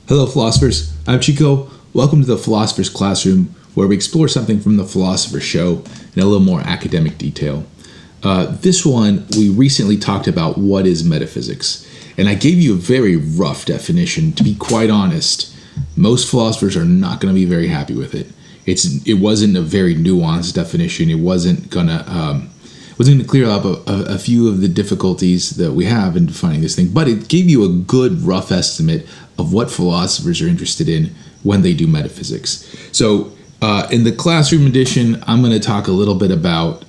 Hello, philosophers. I'm Chico. Welcome to the Philosopher's Classroom, where we explore something from the Philosopher's Show in a little more academic detail. This one, we recently talked about what is metaphysics, and I gave you a very rough definition. To be quite honest, most philosophers are not going to be very happy with it. It wasn't a very nuanced definition. It wasn't going to clear up a few of the difficulties that we have in defining this thing, but it gave you a good rough estimate of what philosophers are interested in when they do metaphysics. So in the classroom edition, I'm going to talk a little bit about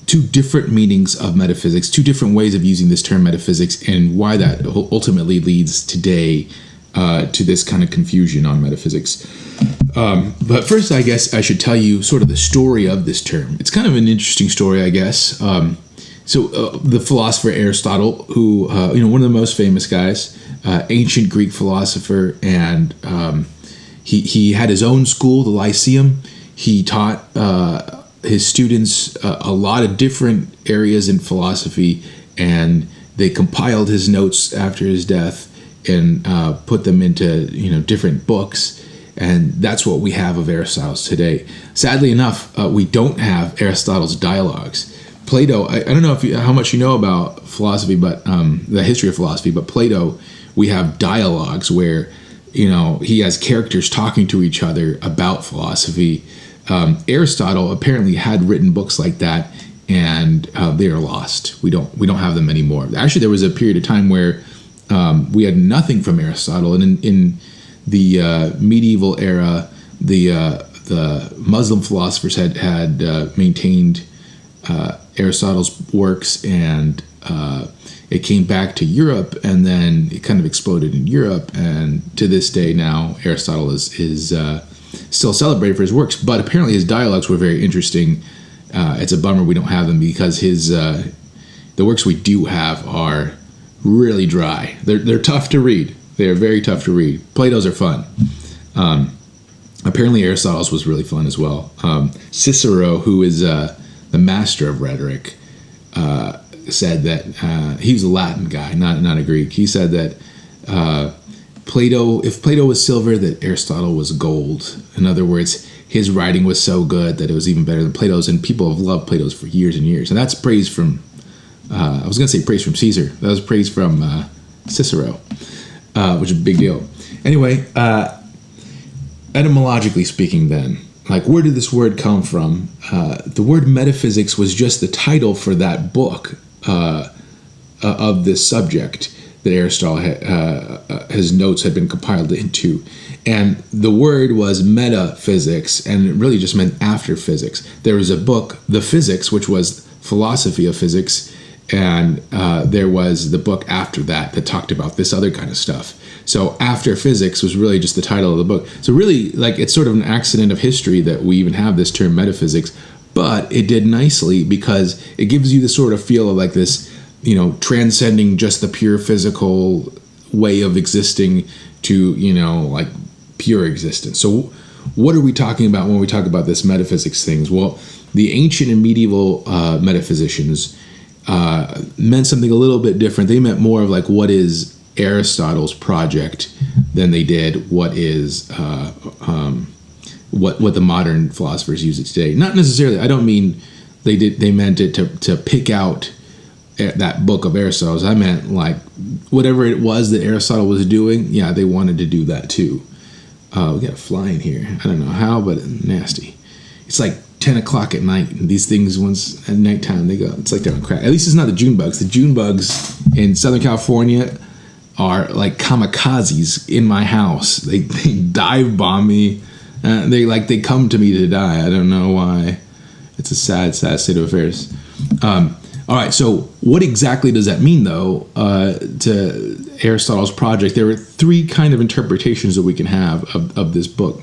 two different meanings of metaphysics, two different ways of using this term metaphysics, and why that ultimately leads today to this kind of confusion on metaphysics. But first, I guess I should tell you sort of the story of this term. It's kind of an interesting story, I guess. The philosopher Aristotle, who one of the most famous guys, ancient Greek philosopher, and he had his own school, the Lyceum. He taught his students a lot of different areas in philosophy, and they compiled his notes after his death and put them into different books. And that's what we have of Aristotle today. Sadly enough, we don't have Aristotle's dialogues. Plato, I don't know how much you know about philosophy, but the history of philosophy, but Plato, we have dialogues where, he has characters talking to each other about philosophy. Aristotle apparently had written books like that, and they are lost. We don't have them anymore. Actually, there was a period of time where we had nothing from Aristotle, and in the medieval era, the Muslim philosophers had maintained Aristotle's works, and it came back to Europe, and then it kind of exploded in Europe. And to this day now, Aristotle is still celebrated for his works, but apparently his dialogues were very interesting. It's a bummer we don't have them, because the works we do have are really dry. They're tough to read. They are very tough to read. Plato's are fun. Apparently Aristotle's was really fun as well. Cicero, who is the master of rhetoric, said that he was a Latin guy, not a Greek. He said that if Plato was silver, that Aristotle was gold. In other words, his writing was so good that it was even better than Plato's, and people have loved Plato's for years and years. And that's praise from, I was going to say praise from Caesar. That was praise from Cicero, which is a big deal. Anyway, etymologically speaking then, like, where did this word come from? The word metaphysics was just the title for that book of this subject that Aristotle his notes had been compiled into. And the word was metaphysics, and it really just meant after physics. There was a book, The Physics, which was philosophy of physics, and there was the book after that talked about this other kind of stuff. So after physics was really just the title of the book. So really, like, it's sort of an accident of history that we even have this term metaphysics, but it did nicely because it gives you the sort of feel of like this, transcending just the pure physical way of existing to, like pure existence. So what are we talking about when we talk about this metaphysics things? Well, the ancient and medieval metaphysicians meant something a little bit different. They meant more of like what is Aristotle's project than they did what is what the modern philosophers use it today. Not necessarily. I don't mean they meant it to pick out that book of Aristotle's. I meant like whatever it was that Aristotle was doing. Yeah, they wanted to do that too. We got a fly in here. I don't know how, but it's nasty. It's like 10 o'clock at night, and these things, once at nighttime, they go, it's like they're on crack. At least it's not the June bugs. The June bugs in Southern California are like kamikazes in my house. They dive bomb me. They come to me to die. I don't know why. It's a sad state of affairs. All right, so what exactly does that mean, though, to Aristotle's project? There are three kind of interpretations that we can have of this book.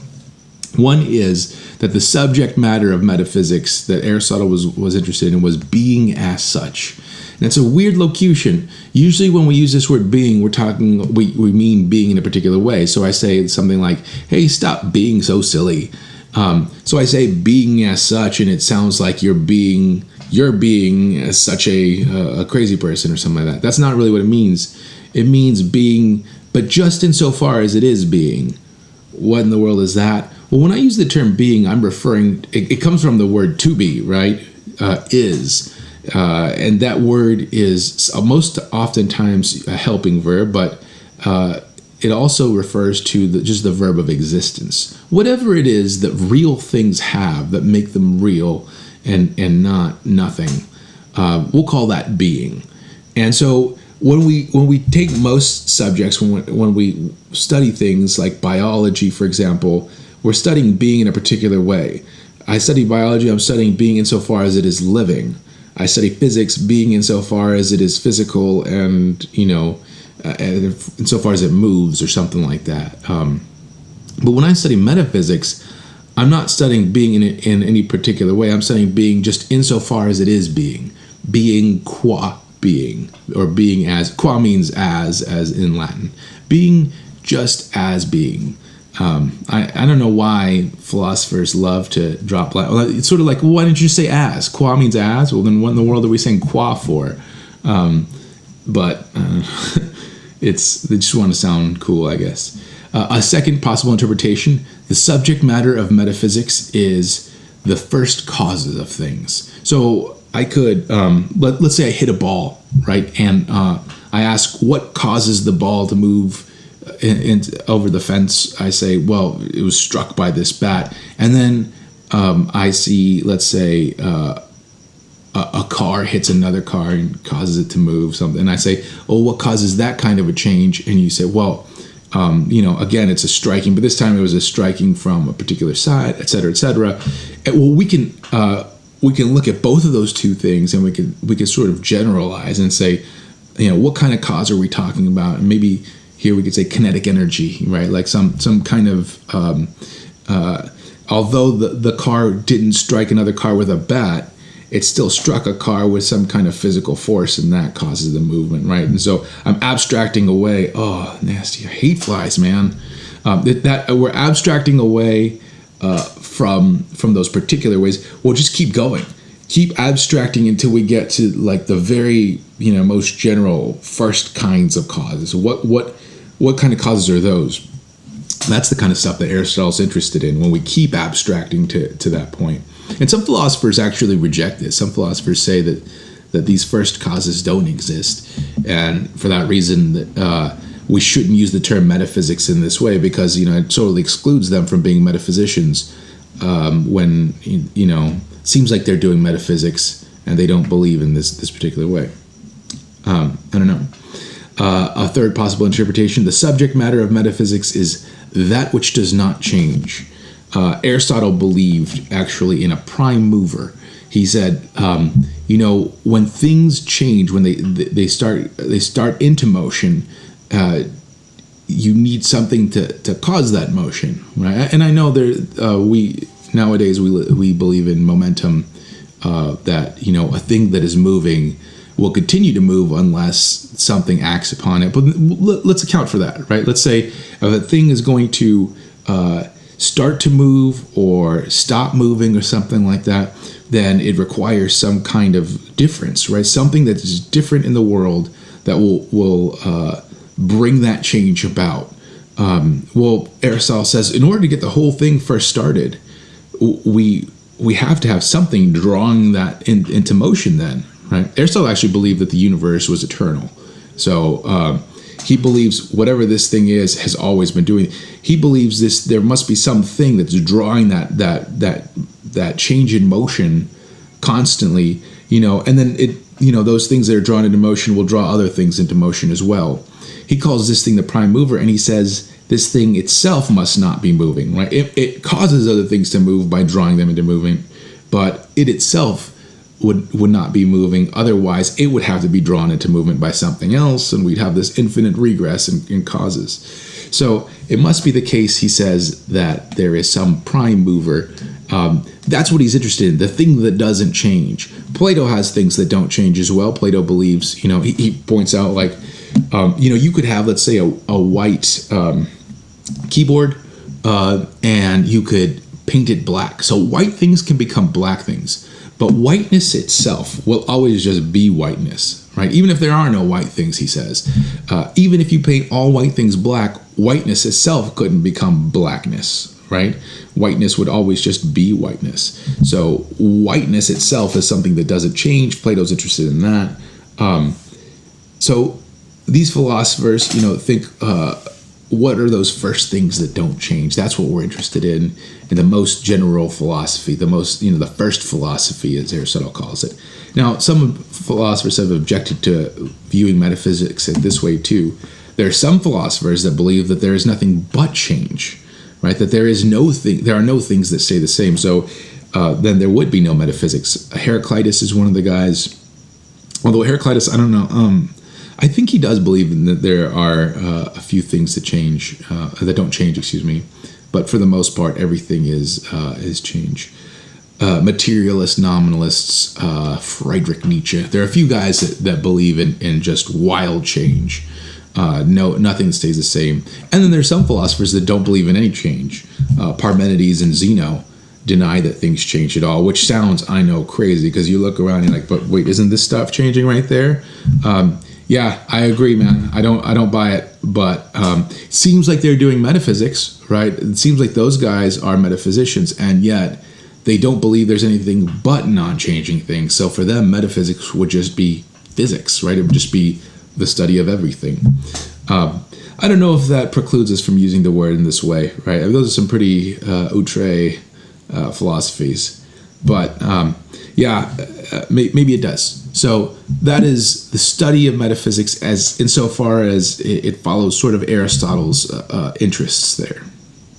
One is that the subject matter of metaphysics that Aristotle was interested in was being as such. And it's a weird locution. Usually when we use this word being, we mean being in a particular way. So I say something like, hey, stop being so silly. So I say being as such, and it sounds like you're being as such a crazy person or something like that. That's not really what it means. It means being but just insofar as it is being. What in the world is that? Well, when I use the term being, I'm referring, it comes from the word to be, right? Is. And that word is most oftentimes a helping verb, but it also refers to just the verb of existence. Whatever it is that real things have that make them real and not nothing, we'll call that being. And so when we take most subjects, when we study things like biology, for example, we're studying being in a particular way. I study biology, I'm studying being insofar as it is living. I study physics, being insofar as it is physical and, insofar as it moves or something like that. But when I study metaphysics, I'm not studying being in any particular way. I'm studying being just insofar as it is being. Being qua being, or being as, qua means as in Latin. Being just as being. I don't know why philosophers love to drop Latin. It's sort of like, well, why didn't you say as? Qua means as? Well, then what in the world are we saying qua for? They just want to sound cool, I guess. A second possible interpretation, the subject matter of metaphysics is the first causes of things. So I could, let's say I hit a ball, right? And I ask what causes the ball to move over the fence. I say, well, it was struck by this bat. And then I see, let's say, a car hits another car and causes it to move something. And I say, oh, what causes that kind of a change? And you say, well, again, it's a striking, but this time it was a striking from a particular side, et cetera, et cetera. Well, we can look at both of those two things, and we can sort of generalize and say, what kind of cause are we talking about? And maybe here we could say kinetic energy, right? Like some kind of, although the car didn't strike another car with a bat, it still struck a car with some kind of physical force, and that causes the movement, right? And so I'm abstracting away. Oh, nasty! I hate flies, man. We're abstracting away from those particular ways. We'll just keep going, keep abstracting until we get to like the very most general first kinds of causes. What kind of causes are those? That's the kind of stuff that Aristotle's interested in when we keep abstracting to that point. And some philosophers actually reject this. Some philosophers say that these first causes don't exist, and for that reason, we shouldn't use the term metaphysics in this way, because it totally excludes them from being metaphysicians. When it seems like they're doing metaphysics and they don't believe in this particular way. I don't know. A third possible interpretation: the subject matter of metaphysics is that which does not change. Aristotle believed actually in a prime mover. He said, when things change, when they start into motion, you need something to cause that motion, right? And I know nowadays we believe in momentum, that a thing that is moving will continue to move unless something acts upon it. But let's account for that, right? Let's say if a thing is going to start to move or stop moving or something like that, then it requires some kind of difference, right? Something that is different in the world that will bring that change about. Well, Aristotle says in order to get the whole thing first started, we have to have something drawing that into motion then, right? Aristotle actually believed that the universe was eternal. So he believes whatever this thing is has always been doing. He believes there must be something that's drawing that change in motion constantly, and then those things that are drawn into motion will draw other things into motion as well. He calls this thing the prime mover, and he says this thing itself must not be moving, right? It causes other things to move by drawing them into movement, but it itself would not be moving. Otherwise, it would have to be drawn into movement by something else, and we'd have this infinite regress in causes. So it must be the case, he says, that there is some prime mover. That's what he's interested in, the thing that doesn't change. Plato has things that don't change as well. Plato believes, he points out, like, you could have, let's say, a white keyboard, and you could paint it black. So white things can become black things. But whiteness itself will always just be whiteness, right? Even if there are no white things, he says. Even if you paint all white things black, whiteness itself couldn't become blackness, right? Whiteness would always just be whiteness. So whiteness itself is something that doesn't change. Plato's interested in that. So these philosophers, think, what are those first things that don't change? That's what we're interested in the most general philosophy, the first philosophy, as Aristotle calls it. Now, some philosophers have objected to viewing metaphysics in this way too. There are some philosophers that believe that there is nothing but change, right? That there are no things that stay the same. So then there would be no metaphysics. Heraclitus is one of the guys. Although Heraclitus, I don't know. I think he does believe that there are a few things that don't change. Excuse me, but for the most part, everything is change. Materialist, nominalists, Friedrich Nietzsche. There are a few guys that believe in just wild change. Nothing stays the same. And then there's some philosophers that don't believe in any change. Parmenides and Zeno deny that things change at all, which sounds, I know, crazy, because you look around and you're like, but wait, isn't this stuff changing right there? Yeah, I agree, man. I don't buy it, but it seems like they're doing metaphysics, right? It seems like those guys are metaphysicians, and yet they don't believe there's anything but non-changing things. So for them, metaphysics would just be physics, right? It would just be the study of everything. I don't know if that precludes us from using the word in this way, right? Those are some pretty outre philosophies, but maybe it does. So that is the study of metaphysics as insofar as it follows sort of Aristotle's interests there.